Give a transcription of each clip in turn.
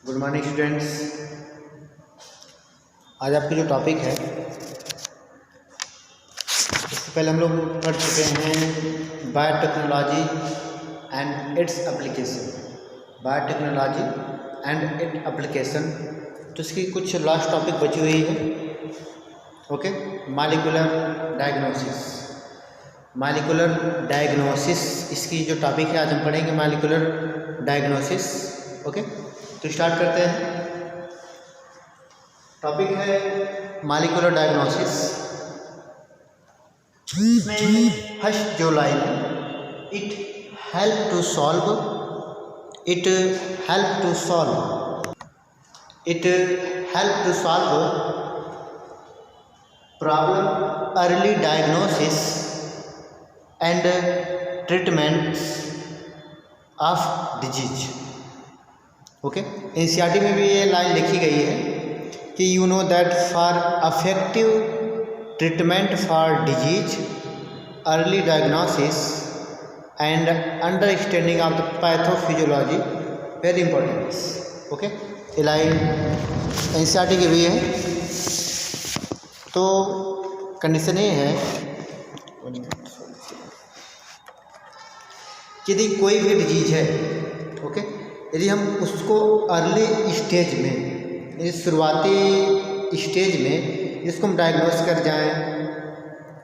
Good morning students. आज आपकी जो टॉपिक है, इससे पहले हम लोग पढ़ चुके हैं biotechnology and its application. Biotechnology and it application, तो इसकी कुछ लास्ट टॉपिक बची हुई है। Okay, molecular diagnosis. Molecular diagnosis इसकी जो टॉपिक है, आज हम पढ़ेंगे मॉलिक्यूलर डायग्नोसिस। ओके, तो स्टार्ट करते हैं। टॉपिक है मॉलिक्यूलर डायग्नोसिस। इसमें फर्स्ट जो लाइन है, it help to solve problem early diagnosis and treatments of disease. Okay, NCERT में भी ये लाइन लिखी गई है कि you know that for affective treatment for disease, early diagnosis and understanding of the pathophysiology very important. Okay, ये line NCERT की भी है। तो कंडीशन ये है कि यदि कोई भी डिजीज है, ओके, यदि हम उसको अर्ली स्टेज में, शुरुआती स्टेज में जिसको हम डायग्नोस कर जाएं,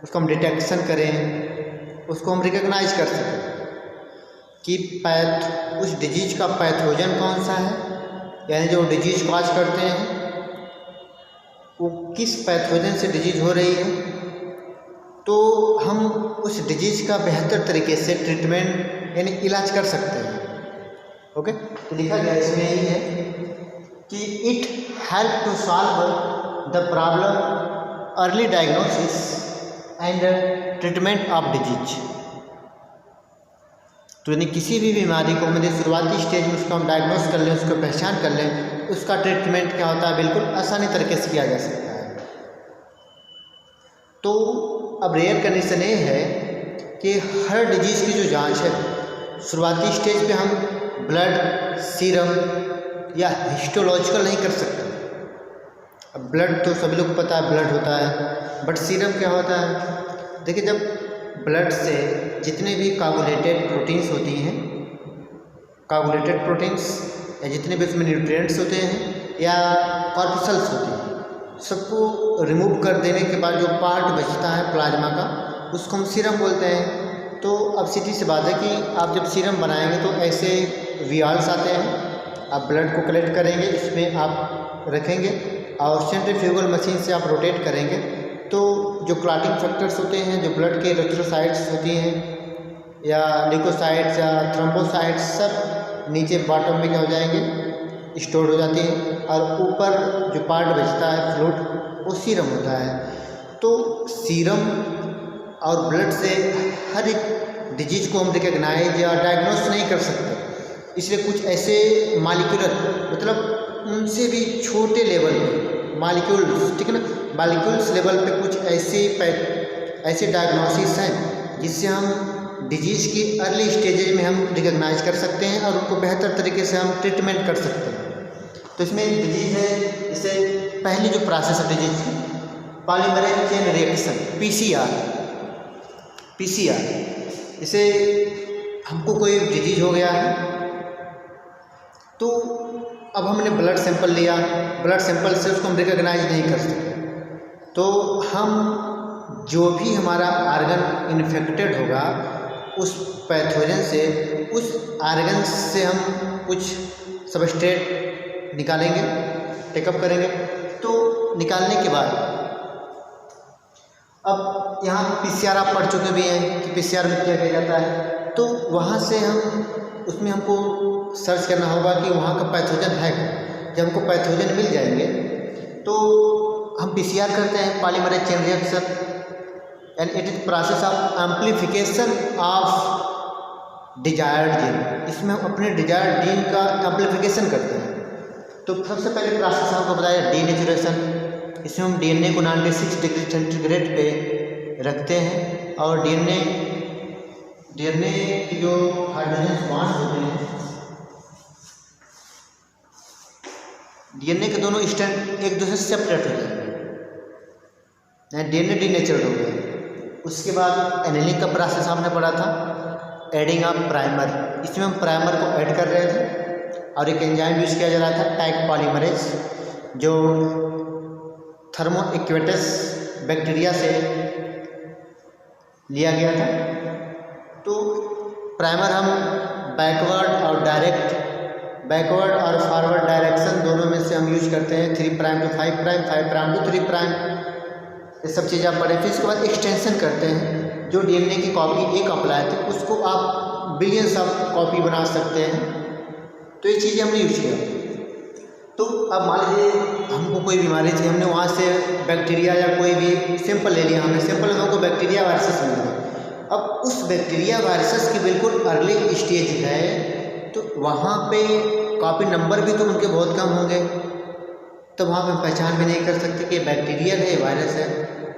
उसको हम डिटेक्शन करें, उसको हम रिकग्नाइज कर सकें कि उस डिजीज का पैथोजन कौन सा है, यानी जो डिजीज कॉज करते हैं वो किस पैथोजन से डिजीज हो रही है, तो हम उस डिजीज का बेहतर तरीके से ट्रीटमेंट यानी इलाज कर सकते हैं। ओके, तो लिखा गया इसमें यही है कि it help to solve the problem early diagnosis and treatment of disease. तो यानी किसी भी बीमारी को मतलब शुरुआती स्टेज में उसको हम डायग्नोस कर लें, उसको पहचान कर लें, उसका ट्रीटमेंट क्या होता है, बिल्कुल आसानी तरीके से किया जा सकता है। तो अब रेयर कंडीशन ये है कि हर डिजीज़ की जो जांच है, शुरुआती स्टेज पे हम ब्लड, सीरम या हिस्टोलॉजिकल नहीं कर सकते। अब ब्लड तो सभी लोग को पता है, ब्लड होता है, बट सीरम क्या होता है? देखिए, जब ब्लड से जितने भी कोगुलेटेड प्रोटीन्स होती हैं, कोगुलेटेड प्रोटीन्स या जितने भी उसमें न्यूट्रिएंट्स होते हैं या कॉर्पसल्स होती हैं, सबको रिमूव कर देने के बाद जो पार्ट बचता है प्लाज्मा का, उसको हम सीरम बोलते हैं। तो अब सीधी सी बात है कि आप जब सीरम बनाएंगे तो ऐसे वियाल्स आते हैं, आप ब्लड को कलेक्ट करेंगे, इसमें आप रखेंगे और सेंट्रीफ्यूगल मशीन से आप रोटेट करेंगे, तो जो क्लॉटिंग फैक्टर्स होते हैं, जो ब्लड के एरिथ्रोसाइट्स होती हैं या ल्यूकोसाइट्स या थ्रोम्बोसाइट्स, सब नीचे बॉटम में क्या हो जाएंगे, स्टोर हो जाती हैं, और ऊपर जो पार्ट बचता है फ्लूइड, वो सीरम होता है। तो सीरम और ब्लड से हर एक डिजीज को हम रिकग्नाइज या डायग्नोस नहीं कर सकते, इसलिए कुछ ऐसे मॉलिक्यूलर, मतलब उनसे भी छोटे लेवल पे मॉलिक्यूल्स, ठीक है ना, मॉलिक्यूल्स लेवल पे कुछ ऐसे डायग्नोसिस हैं जिससे हम डिजीज़ की अर्ली स्टेजेज में हम रिकग्नाइज कर सकते हैं और उनको बेहतर तरीके से हम ट्रीटमेंट कर सकते हैं। तो इसमें डिजीज़ है, जैसे पहली जो प्रोसेस है डिजीज की, पॉलीमरेज चेन रिएक्शन, पीसीआर। इसे हमको कोई डिजीज हो गया है, तो अब हमने ब्लड सैंपल लिया, ब्लड सैंपल से उसको हम रिकग्नाइज नहीं कर सकते, तो हम जो भी हमारा आर्गन इन्फेक्टेड होगा उस पैथोजन से, उस आर्गन से हम कुछ सबस्ट्रेट निकालेंगे, टेकअप करेंगे। तो निकालने के बाद अब यहाँ पीसीआर आप पढ़ चुके भी हैं कि पीसीआर में क्या किया जाता है, तो वहाँ से हम उसमें हमको सर्च करना होगा कि वहाँ का पैथोजन है क्या। जब हमको पैथोजन मिल जाएंगे तो हम पीसीआर करते हैं, polymerase chain reaction, and it is process of amplification of desired gene. इसमें हम अपने डिजायर्ड जीन का एम्प्लीफिकेशन करते हैं। तो सबसे पहले प्रोसेस आपको बताया डीनेचुरेशन। इसमें हम डीएनए को 96 डिग्री सेंटीग्रेड पे रखते हैं और डीएनए की जो हाइड्रोजन बॉन्ड्स होते हैं डीएनए के दोनों स्ट्रैंड एक दूसरे से सेपरेट हो जाएंगे, डीएनए डीनेचर्ड हो गया। उसके बाद एनेलिंग का प्रोसेस आपने पढ़ा था, एडिंग ऑफ प्राइमर। इसमें हम प्राइमर को ऐड कर रहे थे और एक एंजाइम यूज़ किया जा रहा था टैग पॉलीमरेज, जो थर्मो इक्वेटस बैक्टीरिया से लिया गया था। तो प्राइमर हम बैकवर्ड और फॉरवर्ड डायरेक्शन दोनों में से हम यूज करते हैं, 3' to 5', 5' to 3', ये सब चीज़ आप पढ़े। फिर इसके बाद एक्सटेंशन करते हैं, जो डीएनए की कॉपी एक अप्लाई थी उसको आप बिलियंस ऑफ कॉपी बना सकते हैं। तो ये चीज़ें हमने यूज किया। तो अब मान लीजिए हमको कोई बीमारी थी, हमने वहाँ से बैक्टीरिया या कोई भी सैंपल ले लिया, हमने सैंपल में हमको बैक्टीरिया वायरसेस मिल गया। अब उस बैक्टीरिया वायरसेस की बिल्कुल अर्ली स्टेज है, तो वहाँ पे कॉपी नंबर भी तो उनके बहुत कम होंगे, तो वहाँ पे पहचान भी नहीं कर सकते कि बैक्टीरिया है वायरस है।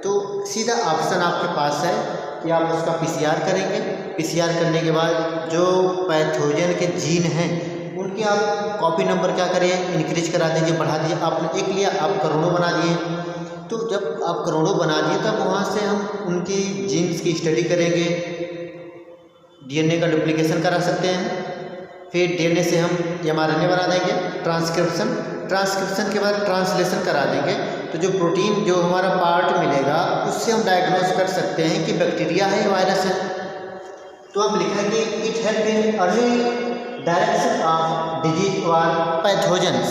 तो सीधा ऑप्शन आपके पास है कि आप उसका पीसीआर करेंगे। पीसीआर करने के बाद जो पैथोजन के जीन हैं उनके आप कॉपी नंबर क्या करिए, इंक्रीज करा दीजिए, बढ़ा दीजिए। आपने एक लिया, आप करोड़ों बना दिए। तो जब आप करोड़ों बना दिए तब वहाँ से हम उनकी जीन्स की स्टडी करेंगे, डीएनए का डुप्लीकेशन करा सकते हैं। फिर डीएनए से हम mRNA बना देंगे, ट्रांसक्रिप्शन के बाद ट्रांसलेशन करा देंगे। तो जो प्रोटीन जो हमारा पार्ट मिलेगा उससे हम डायग्नोज कर सकते हैं कि बैक्टीरिया है वायरस है। तो हम लिखा है कि it has been early direction of disease और pathogens,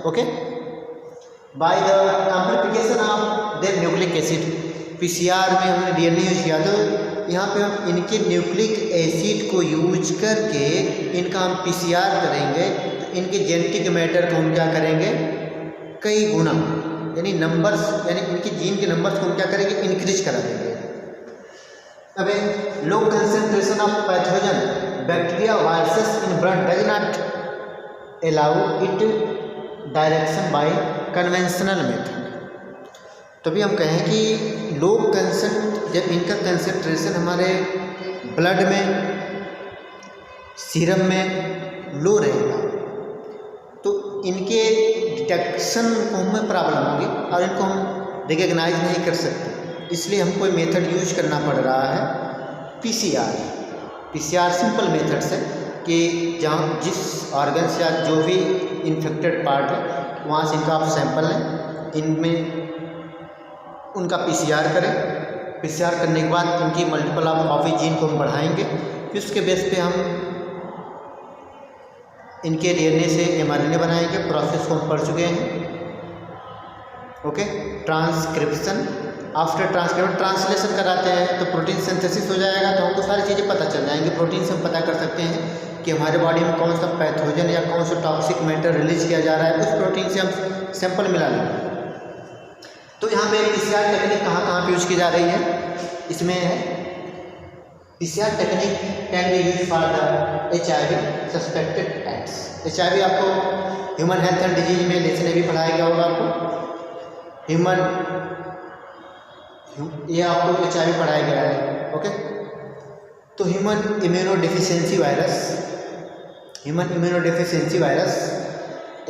okay, by the amplification of their nucleic acid. PCR में हमने डीएनए यूज किया, तो यहाँ पे हम इनके न्यूक्लिक एसिड को यूज करके इनका हम पीसीआर करेंगे। तो इनके जेनेटिक मैटर को हम क्या करेंगे, कई गुना, यानी नंबर्स, यानी इनकी जीन के नंबर्स को हम क्या करेंगे, इंक्रीज करा देंगे। अब low concentration of pathogen bacteria viruses in blood does not allow it direction by conventional method. तो भी हम कहें कि लो जब इनका कंसंट्रेशन हमारे ब्लड में, सीरम में लो रहेगा तो इनके डिटेक्शन को हमें प्रॉब्लम होगी और इनको हम रिकग्नाइज नहीं कर सकते। इसलिए हम कोई मेथड यूज करना पड़ रहा है पीसीआर सिंपल मेथड से, कि जहाँ जिस ऑर्गन से या जो भी इन्फेक्टेड पार्ट है वहाँ से इनका आप सैंपल लें, इनमें उनका पीसीआर करें। पीसीआर करने के बाद इनकी मल्टीपल ऑफ कॉपी जीन को हम बढ़ाएंगे। फिर उसके बेस पे हम इनके डीएनए से mRNA बनाएंगे। प्रोसेस को हम पढ़ चुके हैं, okay. Transcription, after transcription translation कराते हैं तो प्रोटीन सिंथेसिस हो जाएगा। तो हमको सारी चीज़ें पता चल जाएंगी। प्रोटीन से हम पता कर सकते हैं कि हमारे बॉडी में कौन सा पैथोजन या कौन सा टॉक्सिक मैटर रिलीज किया जा रहा है, उस प्रोटीन से हम सैंपल मिला लेंगे। तो यहाँ पे पीसीआर टेक्निक कहाँ कहाँ पे यूज की जा रही है, इसमें है PCR technique can be use for the HIV suspected AIDS. HIV आपको ह्यूमन हेल्थ एंड डिजीज में लेसन ने भी पढ़ाया गया होगा आपको, ये आपको HIV पढ़ाया गया है, ओके। तो human immunodeficiency virus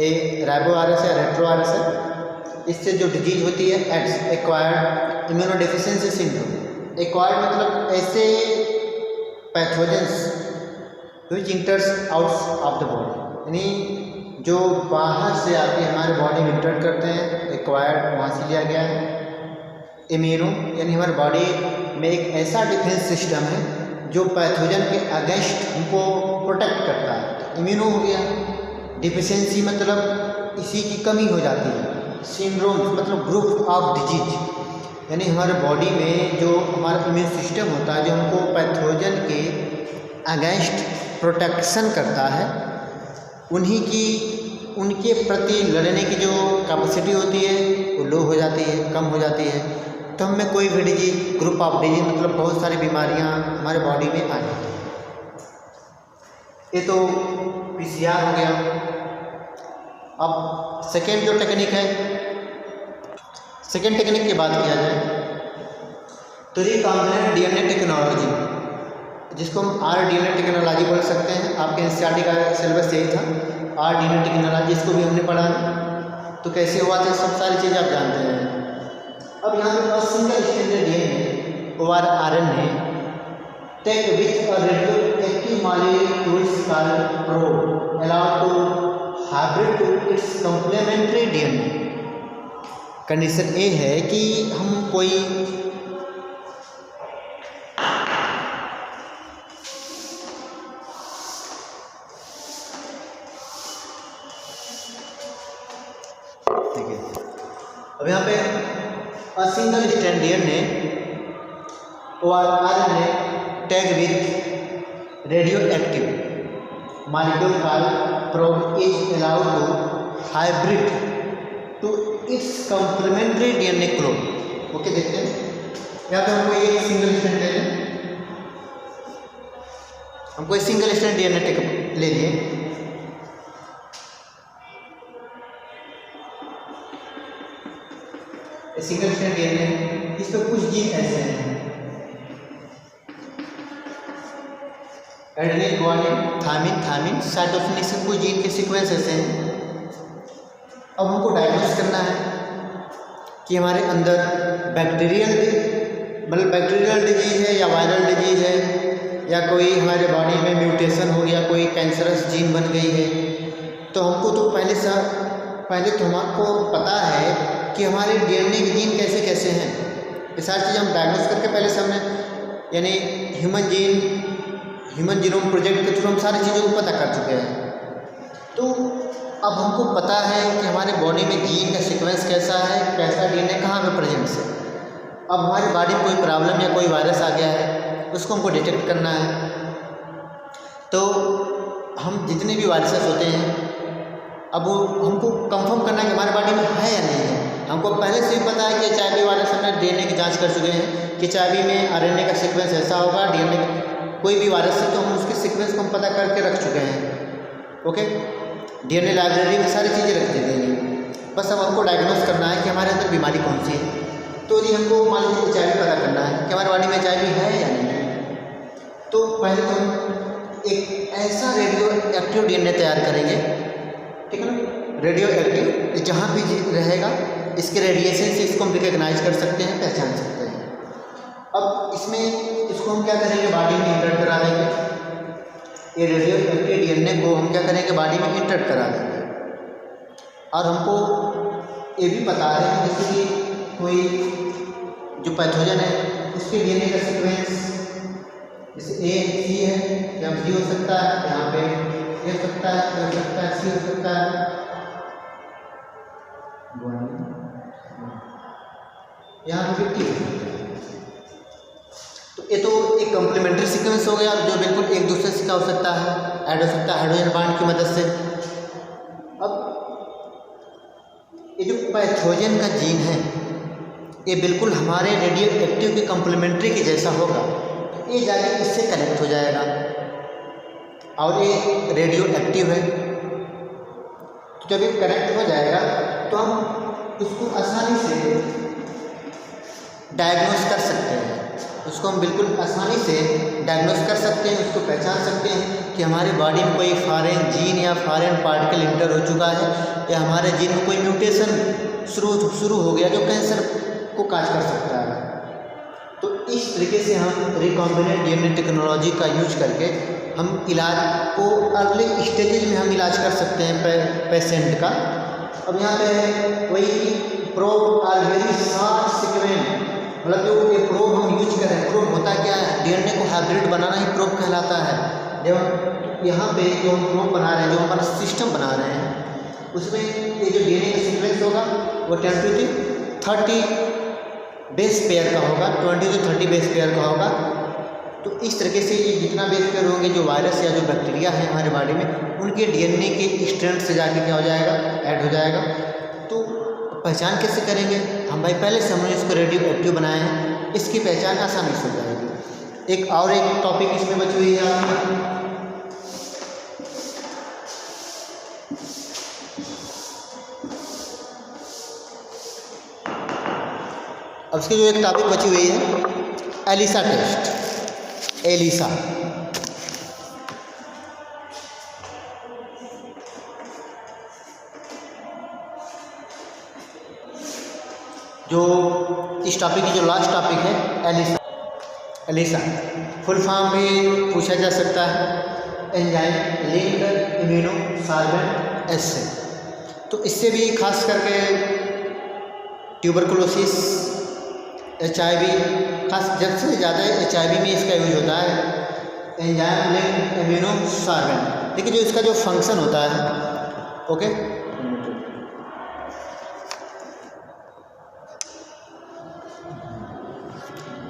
a ribo virus है, रेट्रो वायरस है। इससे जो डिजीज होती है AIDS, acquired immunodeficiency syndrome. Acquired मतलब ऐसे pathogens which enters out of the body, यानी जो बाहर से आके हमारे बॉडी में इंटर करते हैं, एक्वायर्ड वहाँ से लिया गया है। इम्यूनो यानी हमारे बॉडी में एक ऐसा डिफेंस सिस्टम है जो पैथोजन के अगेंस्ट हमको प्रोटेक्ट करता है। तो इम्यूनो हो गया। डिफिशियंसी मतलब इसी की कमी हो जाती है। सिंड्रोम मतलब ग्रुप ऑफ डिजीज, यानी हमारे बॉडी में जो हमारा इम्यून सिस्टम होता है जो हमको पैथोजन के अगेंस्ट प्रोटेक्शन करता है, उनके प्रति लड़ने की जो कैपेसिटी होती है वो लो हो जाती है, कम हो जाती है। तो हमें कोई भी डिजीज, ग्रुप ऑफ डिजीज मतलब बहुत सारी बीमारियां हमारे बॉडी में आ जाती हैं। ये तो पीसीआर हो गया। अब सेकेंड जो टेक्निक है, सेकेंड टेक्निक की बात किया जाए तो रिकॉम्बिनेंट डीएनए टेक्नोलॉजी, जिसको हम rDNA टेक्नोलॉजी बोल सकते हैं। आपके एनसीईआरटी का सिलेबस यही था, rDNA टेक्नोलॉजी, इसको भी हमने पढ़ा है। तो कैसे हुआ था, सब सारी चीज़ें आप जानते हैं। अब यहाँ पे सिंगल स्टैंडर्ड डीएनए ORRN ने take with a radioactive molecules called probe allowed to hybrid to its complementary DNA. Condition a है कि हम कोई अब यहाँ पे सिंगल स्ट्रैंड डीएनए ORRN ने tag with radio active molecule called probe is allowed to hybrid to its complementary DNA clone. Okay, देखते हैं यहाँ पे हमको ये सिंगल स्ट्रैंड ले लें, हमको एक सिंगल स्ट्रैंड डीएनए टेक ले लिए। सिंगल स्ट्रैंड डीएनए, इस पर कुछ जीन ऐसे हैं, एडेनिन, ग्वानिन, थामिन, साइटोसिन, इसके कुछ जीन के सीक्वेंस ऐसे हैं। अब हमको डायग्नोस करना है कि हमारे अंदर बैक्टीरियल डिजीज है या वायरल डिजीज है या कोई हमारे बॉडी में म्यूटेशन हो गया, कोई कैंसरस जीन बन गई है। तो हमको तो पहले तो हमको पता है कि हमारे डीएनए के जीन कैसे कैसे हैं। ये सारी चीज़ें हम डायग्नोस करके पहले से हमने यानी ह्यूमन जीनोम प्रोजेक्ट के थ्रू हम सारी चीज़ों को पता कर चुके हैं। तो अब हमको पता है कि हमारे बॉडी में जीन का सीक्वेंस कैसा है, कैसा डीएनए कहाँ पे प्रेजेंट है। अब हमारी बॉडी में कोई प्रॉब्लम या कोई वायरस आ गया है, उसको हमको डिटेक्ट करना है। तो हम जितने भी वायरसेस होते हैं, अब वो हमको कंफर्म करना है कि हमारे बॉडी में है या नहीं है। हमको पहले से ही पता है कि HIV वायरस हमने डीएनए की जांच कर चुके हैं कि HIV में RNA का सीक्वेंस ऐसा होगा, डीएनए कोई भी वायरस है तो हम उसके सीक्वेंस को हम पता करके रख चुके हैं। ओके, डीएनए लाइब्रेरी में सारी चीज़ें रख दी गई हैं। बस अब हमको डायग्नोस करना है कि हमारे अंदर बीमारी कौन सी है। तो यदि हमको मान लीजिए HIV पता करना है कि हमारे बॉडी में HIV है या नहीं है, तो पहले तो हम एक ऐसा रेडियो एक्टिव डीएनए तैयार करेंगे, ठीक है ना। रेडियो एक्टिव जहाँ भी रहेगा, इसके रेडिएशन से इसको हम रिकग्नाइज कर सकते हैं, पहचान सकते हैं। अब इसको हम क्या करेंगे, बॉडी में इंटर्ट करा देंगे। ये रेडियो एक्टिव डीएनए को हम क्या करेंगे, बॉडी में इंटर्ट करा देंगे। और हमको ये भी पता है कि जैसे कि कोई जो पैथोजन है उसके डीएनए का सीक्वेंस जैसे A, C है, या G हो सकता है, यहाँ पे A हो सकता है, A हो सकता है, C हो सकता है, यहाँ पे 50। तो ये तो एक कॉम्प्लीमेंट्री सीक्वेंस हो गया जो बिल्कुल एक दूसरे से क्या हो सकता है, ऐड हो सकता है हाइड्रोजन बॉन्ड की मदद से। अब ये जो पैथोजन का जीन है ये बिल्कुल हमारे रेडियो एक्टिव के कॉम्प्लीमेंट्री के जैसा होगा, तो ये जाके इससे कनेक्ट हो जाएगा और ये रेडियो एक्टिव है। तो जब ये कनेक्ट हो जाएगा तो हम उसको आसानी से डायग्नोस कर सकते हैं, उसको हम बिल्कुल आसानी से डायग्नोस कर सकते हैं, उसको पहचान सकते हैं कि हमारी बॉडी में कोई फॉरेन जीन या फॉरेन पार्टिकल इंटर हो चुका है या हमारे जीन में कोई म्यूटेशन शुरू हो गया जो कैंसर को काज कर सकता है। तो इस तरीके से हम रिकॉम्बिनेंट डीएनए टेक्नोलॉजी का यूज करके हम इलाज को अर्ली स्टेजेज में हम इलाज कर सकते हैं पेशेंट का। अब यहाँ पे वही probe are very short sequence, मतलब जो ये प्रोब हम यूज कर रहे हैं, प्रोब होता क्या है, डीएनए को हाइब्रिड बनाना ही प्रोब कहलाता है। जब यहाँ पे जो हम प्रोब बना रहे हैं, जो हमारा सिस्टम बना रहे हैं, उसमें ये जो डीएनए का सीक्वेंस होगा वो 10 to 30 बेस पेयर का होगा, 20 to 30 बेस पेयर का होगा। तो इस तरीके से ये जितना बेस पेयर होंगे, जो वायरस या जो बैक्टीरिया है हमारे बॉडी में, उनके डीएनए के स्ट्रैंड से जाके क्या हो जाएगा, ऐड हो जाएगा। तो पहचान कैसे करेंगे हम भाई, पहले से हमने इसको रेडियो एक्टिव बनाए हैं, इसकी पहचान आसानी से हो जाएगी। एक टॉपिक इसमें बची हुई है आपकी, अब इसकी जो एक टॉपिक बची हुई है एलिसा टेस्ट। एलिसा जो इस टॉपिक की जो लास्ट टॉपिक है एलिसा। एलिसा फुल फॉर्म भी पूछा जा सकता है, एंजाइम लिंक्ड इम्यूनो सॉर्बेंट एसे। तो इससे भी खास करके ट्यूबरकुलोसिस, HIV, खास जब से ज़्यादा HIV में इसका यूज होता है, एंजाइम लिंक्ड इम्यूनो सॉर्बेंट। देखिए जो इसका जो फंक्शन होता है, okay,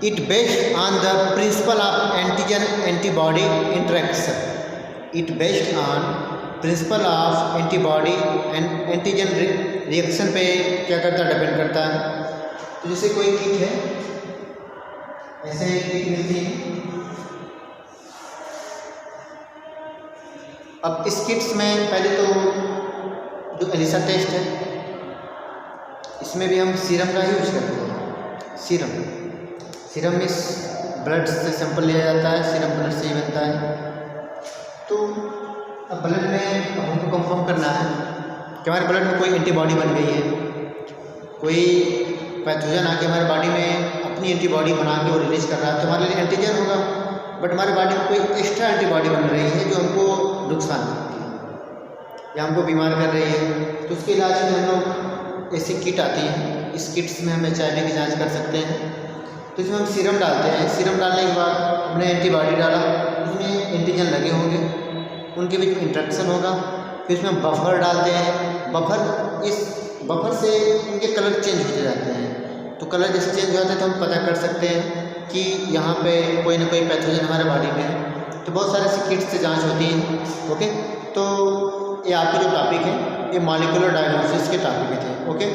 it based on the principle of antigen antibody interaction. It based on principle of antibody and antigen reaction पे क्या करता है, डिपेंड करता है। तो जैसे कोई किट है, ऐसे किट मिलती है। अब इस किट्स में पहले तो जो एलिसा टेस्ट है, इसमें भी हम सीरम का ही यूज करते हैं। सीरम में ब्लड से सैंपल लिया जाता है, सीरम ब्लड से ही बनता है। तो अब ब्लड में हमको कंफर्म करना है कि हमारे ब्लड में कोई एंटीबॉडी बन गई है, कोई पैथोजन आके हमारे बॉडी में अपनी एंटीबॉडी बना के वो रिलीज कर रहा है, तो हमारे लिए एंटीजन होगा। बट हमारे बॉडी में कोई एक्स्ट्रा एंटीबॉडी बन रही है जो हमको नुकसान करती है या हमको बीमार कर रही है, तो उसके इलाज में हम लोग ऐसी किट आती है। इस किट्स में हम HIV की जाँच कर सकते हैं। तो इसमें हम सीरम डालते हैं। सीरम डालने के बाद हमने एंटीबॉडी डाला, उसमें एंटीजन लगे होंगे, उनके बीच इंट्रैक्शन होगा। फिर इसमें हम बफर डालते हैं। इस बफर से उनके कलर चेंज होते जाते हैं। तो कलर जैसे चेंज हो जाते हैं तो हम पता कर सकते हैं कि यहाँ पे कोई ना कोई पैथोजन हमारे बॉडी में है। तो बहुत सारे ऐसी किट्स से जाँच होती है। ओके, तो ये आपके जो टॉपिक है ये मॉलिक्यूलर डायग्नोसिस के टॉपिक थे। ओके।